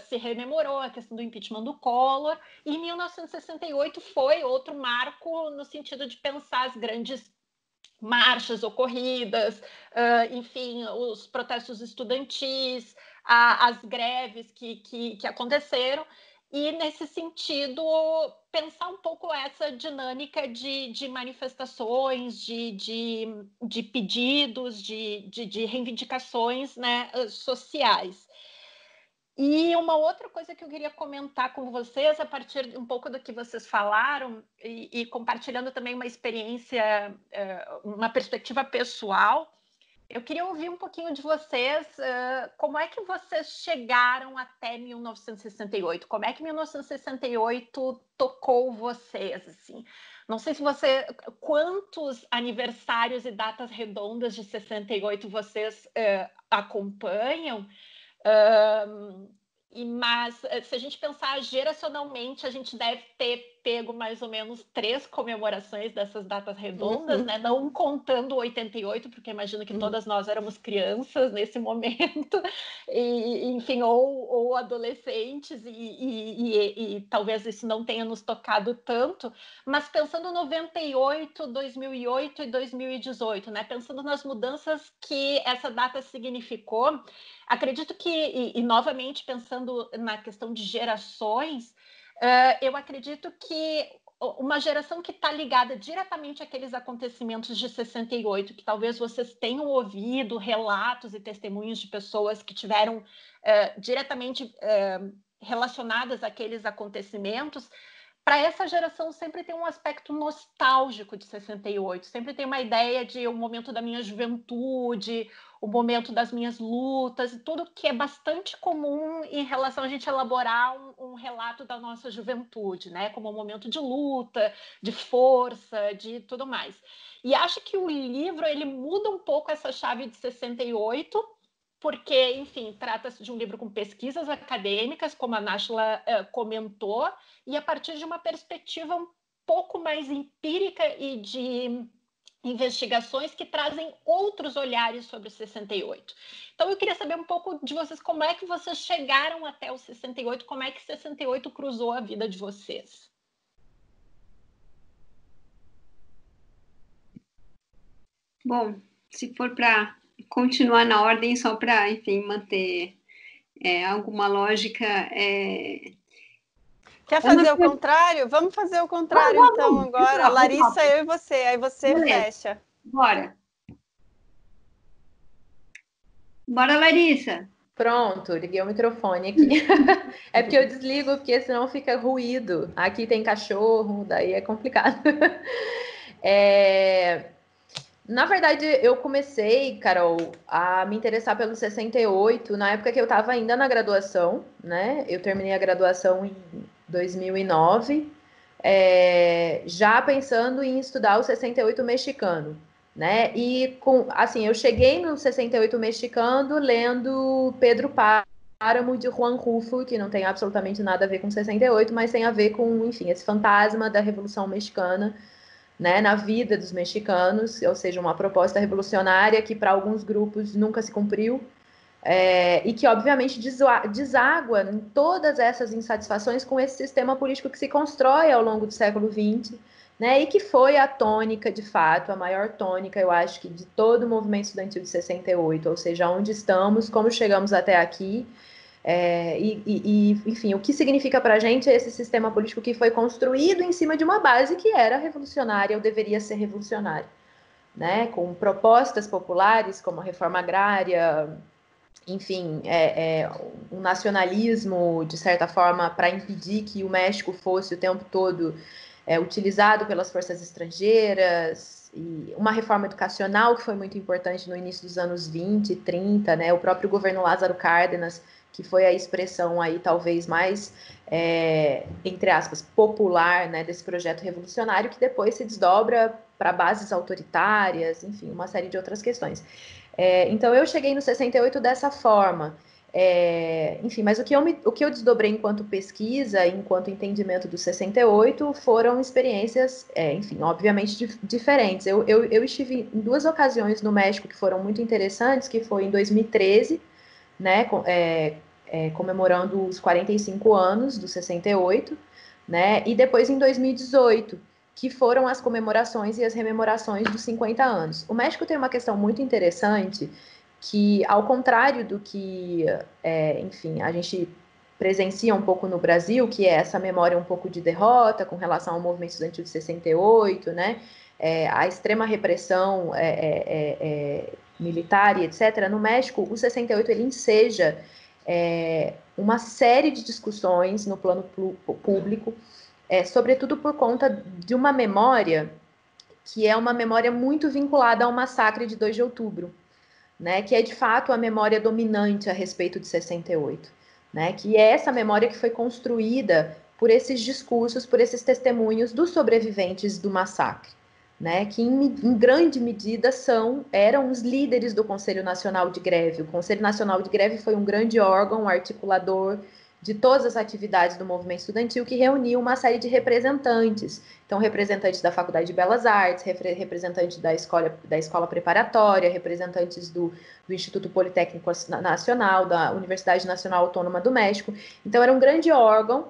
se rememorou a questão do impeachment do Collor, e 1968 foi outro marco no sentido de pensar as grandes marchas ocorridas, enfim, os protestos estudantis, as greves que aconteceram, e, nesse sentido, pensar um pouco essa dinâmica de manifestações, de pedidos, de reivindicações, né, sociais. E uma outra coisa que eu queria comentar com vocês, a partir um pouco do que vocês falaram, e compartilhando também uma experiência, uma perspectiva pessoal, eu queria ouvir um pouquinho de vocês, como é que vocês chegaram até 1968? Como é que 1968 tocou vocês, assim? Não sei se quantos aniversários e datas redondas de 68 vocês acompanham, mas se a gente pensar geracionalmente, a gente deve ter pego mais ou menos 3 comemorações dessas datas redondas, né? Não contando 88, porque imagino que todas nós éramos crianças nesse momento, enfim, ou adolescentes, e talvez isso não tenha nos tocado tanto, mas pensando 98, 2008 e 2018, né? Pensando nas mudanças que essa data significou, acredito que, novamente, pensando na questão de gerações, eu acredito que uma geração que está ligada diretamente àqueles acontecimentos de 68, que talvez vocês tenham ouvido relatos e testemunhos de pessoas que tiveram diretamente relacionadas àqueles acontecimentos, para essa geração sempre tem um aspecto nostálgico de 68, sempre tem uma ideia de um momento da minha juventude, o momento das minhas lutas, e tudo que é bastante comum em relação a gente elaborar um relato da nossa juventude, né? Como um momento de luta, de força, de tudo mais. E acho que o livro, ele muda um pouco essa chave de 68, porque, enfim, trata-se de um livro com pesquisas acadêmicas, como a Náshila comentou, e a partir de uma perspectiva um pouco mais empírica e de investigações que trazem outros olhares sobre o 68. Então, eu queria saber um pouco de vocês, como é que vocês chegaram até o 68, como é que 68 cruzou a vida de vocês? Bom, se for para continuar na ordem, só para, enfim, manter alguma lógica. Quer fazer o contrário? Vamos fazer o contrário, então, agora. Larissa, eu e você. Aí você fecha. Bora. Bora, Larissa. Pronto, liguei o microfone aqui. É porque eu desligo, porque senão fica ruído. Aqui tem cachorro, daí é complicado. Na verdade, eu comecei, Carol, a me interessar pelo 68 na época que eu estava ainda na graduação, né? Eu terminei a graduação em 2009, já pensando em estudar o 68 mexicano, né? E, assim, eu cheguei no 68 mexicano lendo Pedro Páramo, de Juan Rulfo, que não tem absolutamente nada a ver com 68, mas tem a ver com, enfim, esse fantasma da Revolução Mexicana, né, na vida dos mexicanos, ou seja, uma proposta revolucionária que para alguns grupos nunca se cumpriu, e que obviamente deságua em todas essas insatisfações com esse sistema político que se constrói ao longo do século XX, né, e que foi a tônica, de fato, a maior tônica, eu acho que de todo o movimento estudantil de 68, ou seja, onde estamos, como chegamos até aqui, enfim, o que significa para a gente esse sistema político que foi construído em cima de uma base que era revolucionária, ou deveria ser revolucionária, né? Com propostas populares como a reforma agrária, enfim, um nacionalismo, de certa forma, para impedir que o México fosse o tempo todo utilizado pelas forças estrangeiras, e uma reforma educacional que foi muito importante no início dos anos 20 e 30, né? O próprio governo Lázaro Cárdenas, que foi a expressão aí talvez mais, entre aspas, popular, né, desse projeto revolucionário, que depois se desdobra para bases autoritárias, enfim, uma série de outras questões. Então, eu cheguei no 68 dessa forma. Enfim, mas o que eu desdobrei enquanto pesquisa, enquanto entendimento do 68, foram experiências, enfim, obviamente diferentes. Eu estive em 2 ocasiões no México que foram muito interessantes, que foi em 2013, né, comemorando os 45 anos do 68, né, e depois em 2018, que foram as comemorações e as rememorações dos 50 anos. O México tem uma questão muito interessante que, ao contrário do que, enfim, a gente presencia um pouco no Brasil, que é essa memória um pouco de derrota com relação ao movimento estudantil de 68, né? A extrema repressão militar e etc. No México, o 68 ele enseja uma série de discussões no plano público, sobretudo por conta de uma memória que é uma memória muito vinculada ao massacre de 2 de outubro, né, que é de fato a memória dominante a respeito de 68, né, que é essa memória que foi construída por esses discursos, por esses testemunhos dos sobreviventes do massacre, né, que em grande medida eram os líderes do Conselho Nacional de Greve. O Conselho Nacional de Greve foi um grande órgão articulador de todas as atividades do movimento estudantil, que reuniu uma série de representantes. Então, representantes da Faculdade de Belas Artes, representantes da escola preparatória, representantes do Instituto Politécnico Nacional, da Universidade Nacional Autônoma do México. Então, era um grande órgão,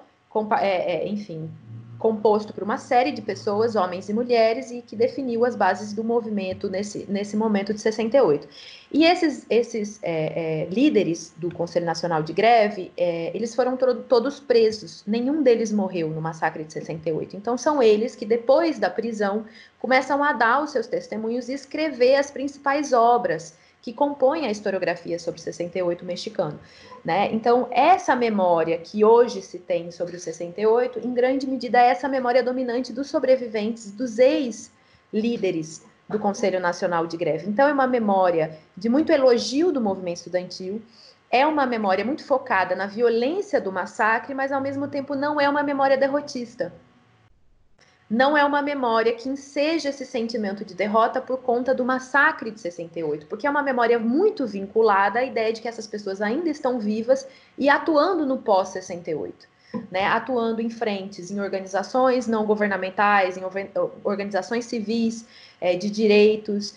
enfim, composto por uma série de pessoas, homens e mulheres, e que definiu as bases do movimento nesse momento de 68. E esses líderes do Conselho Nacional de Greve, eles foram todos presos, nenhum deles morreu no massacre de 68. Então, são eles que, depois da prisão, começam a dar os seus testemunhos e escrever as principais obras que compõem a historiografia sobre 68 mexicano, né? Então, essa memória que hoje se tem sobre o 68, em grande medida, é essa memória dominante dos sobreviventes, dos ex-líderes do Conselho Nacional de Greve. Então, é uma memória de muito elogio do movimento estudantil, é uma memória muito focada na violência do massacre, mas, ao mesmo tempo, não é uma memória derrotista. Não é uma memória que enseja esse sentimento de derrota por conta do massacre de 68, porque é uma memória muito vinculada à ideia de que essas pessoas ainda estão vivas e atuando no pós-68, né? Atuando em frentes, em organizações não governamentais, em organizações civis, de direitos,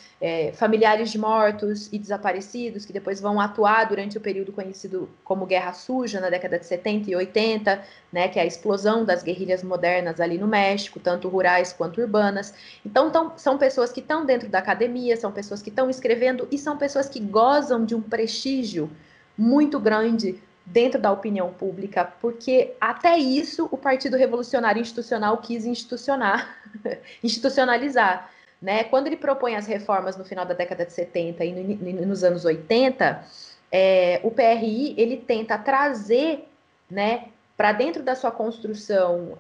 familiares de mortos e desaparecidos, que depois vão atuar durante o período conhecido como Guerra Suja, na década de 70 e 80, né, que é a explosão das guerrilhas modernas ali no México, tanto rurais quanto urbanas. Então, são pessoas que estão dentro da academia, são pessoas que estão escrevendo e são pessoas que gozam de um prestígio muito grande dentro da opinião pública, porque até isso o Partido Revolucionário Institucional quis institucionalizar. Né? Quando ele propõe as reformas no final da década de 70 e nos anos 80, o PRI ele tenta trazer, né, para dentro da sua construção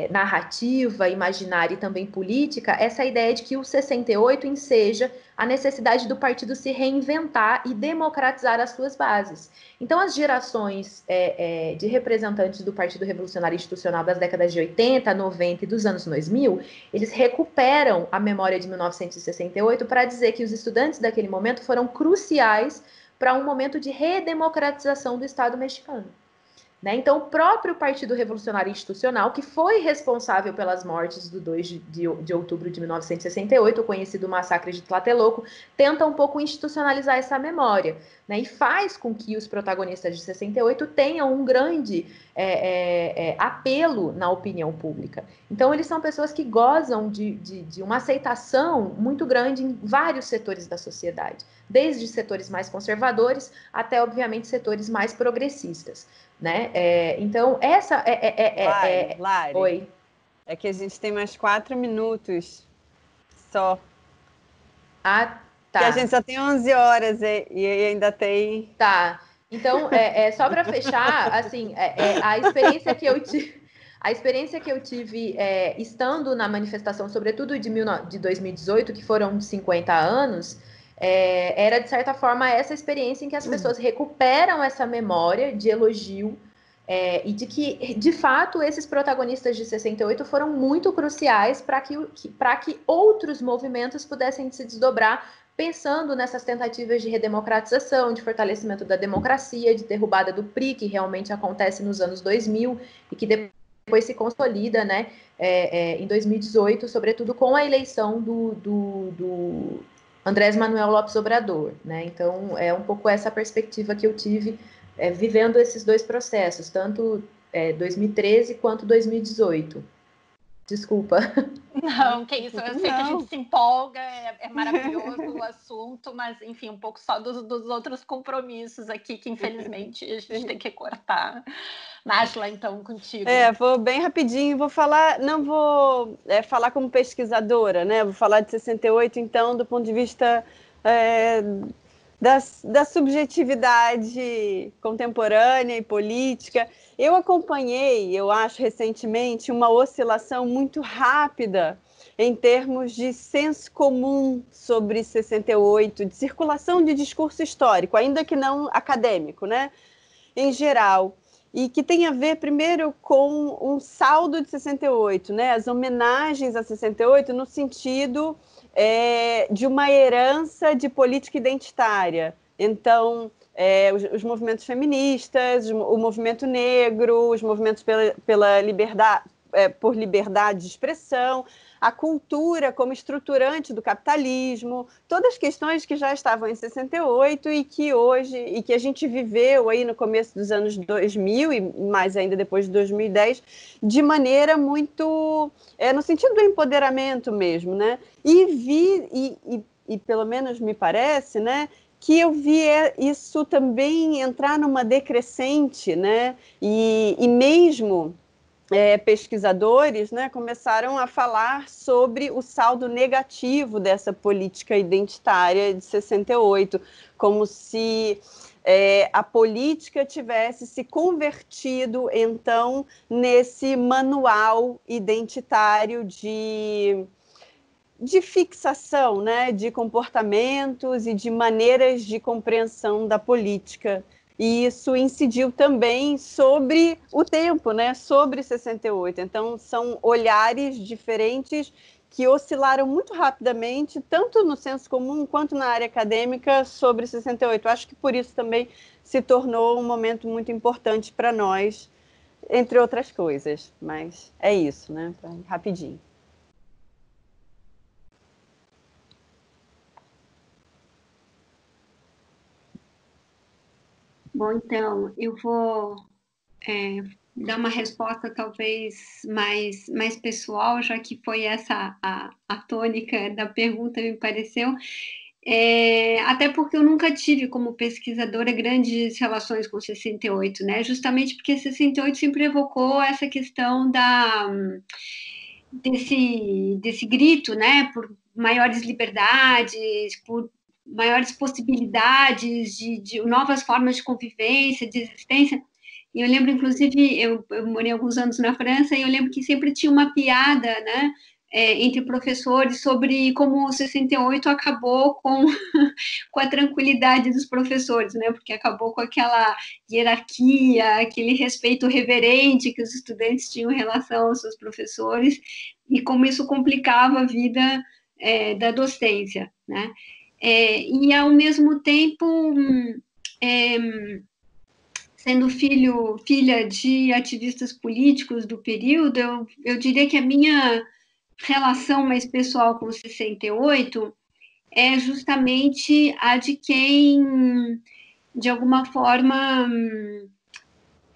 narrativa, imaginária e também política, essa ideia de que o 68 enseja a necessidade do partido se reinventar e democratizar as suas bases. Então, as gerações de representantes do Partido Revolucionário Institucional das décadas de 80, 90 e dos anos 2000, eles recuperam a memória de 1968 para dizer que os estudantes daquele momento foram cruciais para um momento de redemocratização do Estado mexicano. Né? Então, o próprio Partido Revolucionário Institucional, que foi responsável pelas mortes do 2 de outubro de 1968, o conhecido massacre de Tlatelolco, tenta um pouco institucionalizar essa memória, né? E faz com que os protagonistas de 68 tenham um grande apelo na opinião pública. Então, eles são pessoas que gozam de uma aceitação muito grande em vários setores da sociedade, desde setores mais conservadores até, obviamente, setores mais progressistas. Né? Então, essa Lari, Oi. É que a gente tem mais 4 minutos só. Ah, tá. Que a gente só tem 11 horas e ainda tem... Tá. Então, só para fechar, assim, a experiência que eu tive estando na manifestação, sobretudo de 2018, que foram 50 anos, era, de certa forma, essa experiência em que as pessoas recuperam essa memória de elogio e de que, de fato, esses protagonistas de 68 foram muito cruciais para que outros movimentos pudessem se desdobrar, pensando nessas tentativas de redemocratização, de fortalecimento da democracia, de derrubada do PRI, que realmente acontece nos anos 2000 e que depois se consolida, né, em 2018, sobretudo com a eleição do Andrés Manuel López Obrador, né? Então, é um pouco essa perspectiva que eu tive vivendo esses dois processos, tanto 2013 quanto 2018. Desculpa. Não, que isso, eu sei que a gente se empolga, é maravilhoso o assunto, mas, enfim, um pouco só dos outros compromissos aqui, que infelizmente a gente tem que cortar. Nájila, então, contigo. Vou bem rapidinho, vou falar, não vou falar como pesquisadora, né? Vou falar de 68, então, do ponto de vista da subjetividade contemporânea e política. Eu acompanhei, eu acho, recentemente, uma oscilação muito rápida em termos de senso comum sobre 68, de circulação de discurso histórico, ainda que não acadêmico, né? Em geral, e que tem a ver, primeiro, com um saldo de 68, né? As homenagens a 68 no sentido de uma herança de política identitária. Então, os movimentos feministas, o movimento negro, os movimentos pela liberdade, por liberdade de expressão, a cultura como estruturante do capitalismo, todas as questões que já estavam em 68 e que hoje, e que a gente viveu aí no começo dos anos 2000 e mais ainda depois de 2010, de maneira muito, no sentido do empoderamento mesmo, né? E pelo menos me parece, né, que eu vi isso também entrar numa decrescente, né? E mesmo pesquisadores, né, começaram a falar sobre o saldo negativo dessa política identitária de 68, como se a política tivesse se convertido, então, nesse manual identitário de fixação, né, de comportamentos e de maneiras de compreensão da política. E isso incidiu também sobre o tempo, né, sobre 68. Então, são olhares diferentes que oscilaram muito rapidamente, tanto no senso comum quanto na área acadêmica, sobre 68. Acho que por isso também se tornou um momento muito importante para nós, entre outras coisas. Mas é isso, né, rapidinho. Bom, então, eu vou dar uma resposta talvez mais pessoal, já que foi essa a tônica da pergunta, me pareceu. Até porque eu nunca tive como pesquisadora grandes relações com 68, né? Justamente porque 68 sempre evocou essa questão desse grito, né? Por maiores liberdades, por maiores possibilidades de novas formas de convivência, de existência. E eu lembro, inclusive, eu morei alguns anos na França e eu lembro que sempre tinha uma piada, né, entre professores sobre como o 68 acabou com a tranquilidade dos professores, né, porque acabou com aquela hierarquia, aquele respeito reverente que os estudantes tinham em relação aos seus professores e como isso complicava a vida da docência, né. E, ao mesmo tempo, sendo filha de ativistas políticos do período, eu diria que a minha relação mais pessoal com o 68 é justamente a de quem, de alguma forma,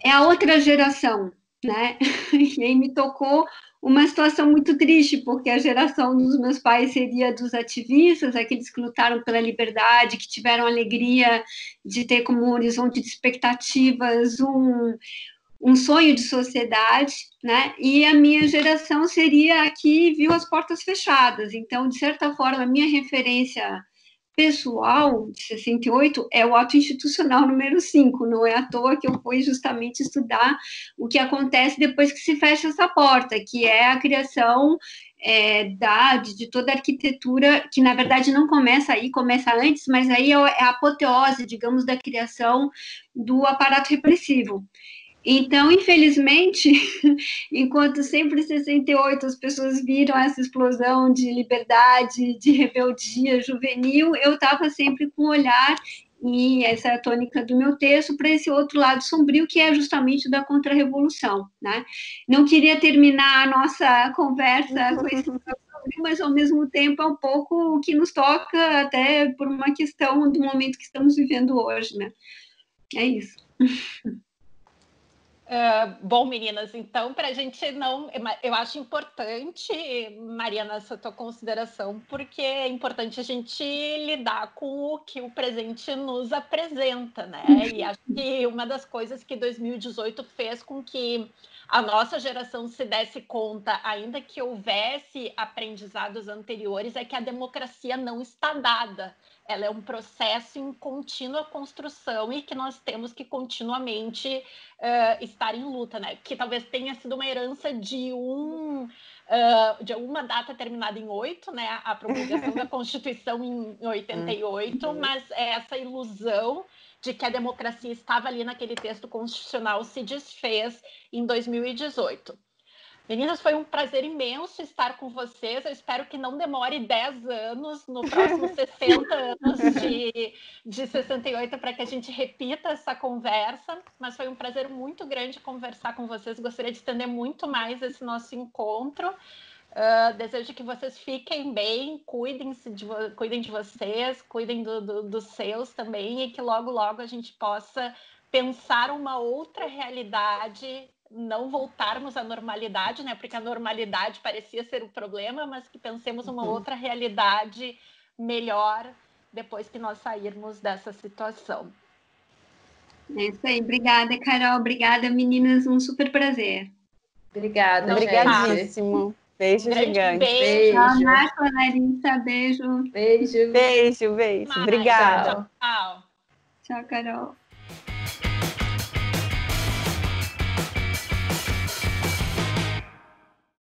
é a outra geração, né? E aí me tocou uma situação muito triste, porque a geração dos meus pais seria dos ativistas, aqueles que lutaram pela liberdade, que tiveram a alegria de ter como horizonte de expectativas um sonho de sociedade, né? E a minha geração seria a que viu as portas fechadas. Então, de certa forma, a minha referência pessoal de 68 é o ato institucional número 5. Não é à toa que eu fui justamente estudar o que acontece depois que se fecha essa porta, que é a criação de toda a arquitetura, que na verdade não começa aí, começa antes, mas aí é a apoteose, digamos, da criação do aparato repressivo. Então, infelizmente, enquanto sempre em 68 as pessoas viram essa explosão de liberdade, de rebeldia juvenil, eu estava sempre com o olhar, e essa é a tônica do meu texto, para esse outro lado sombrio, que é justamente da contra-revolução, né? Não queria terminar a nossa conversa com esse sombrio, mas ao mesmo tempo é um pouco o que nos toca, até por uma questão do momento que estamos vivendo hoje, né? É isso. Bom, meninas, então, para a gente não... Eu acho importante, Mariana, essa tua consideração, porque é importante a gente lidar com o que o presente nos apresenta, né? E acho que uma das coisas que 2018 fez com que a nossa geração se desse conta, ainda que houvesse aprendizados anteriores, é que a democracia não está dada. Ela é um processo em contínua construção e que nós temos que continuamente estar em luta, né? Que talvez tenha sido uma herança de uma data terminada em 8, né? A promulgação da Constituição em 88, mas essa ilusão de que a democracia estava ali naquele texto constitucional se desfez em 2018. Meninas, foi um prazer imenso estar com vocês. Eu espero que não demore 10 anos, no próximo 60 anos de 68, para que a gente repita essa conversa. Mas foi um prazer muito grande conversar com vocês. Gostaria de estender muito mais esse nosso encontro. Desejo que vocês fiquem bem, cuidem de vocês, cuidem dos seus também, e que logo, logo a gente possa pensar uma outra realidade, não voltarmos à normalidade, né? Porque a normalidade parecia ser o problema, mas que pensemos uma outra realidade melhor depois que nós sairmos dessa situação. É isso aí. Obrigada, Carol. Obrigada, meninas. Um super prazer. Obrigada, Obrigadíssimo. Beijo gigante. Beijo. Tchau, Larissa. Beijo. Beijo. Beijo. Obrigada. Tchau. Tchau, Carol.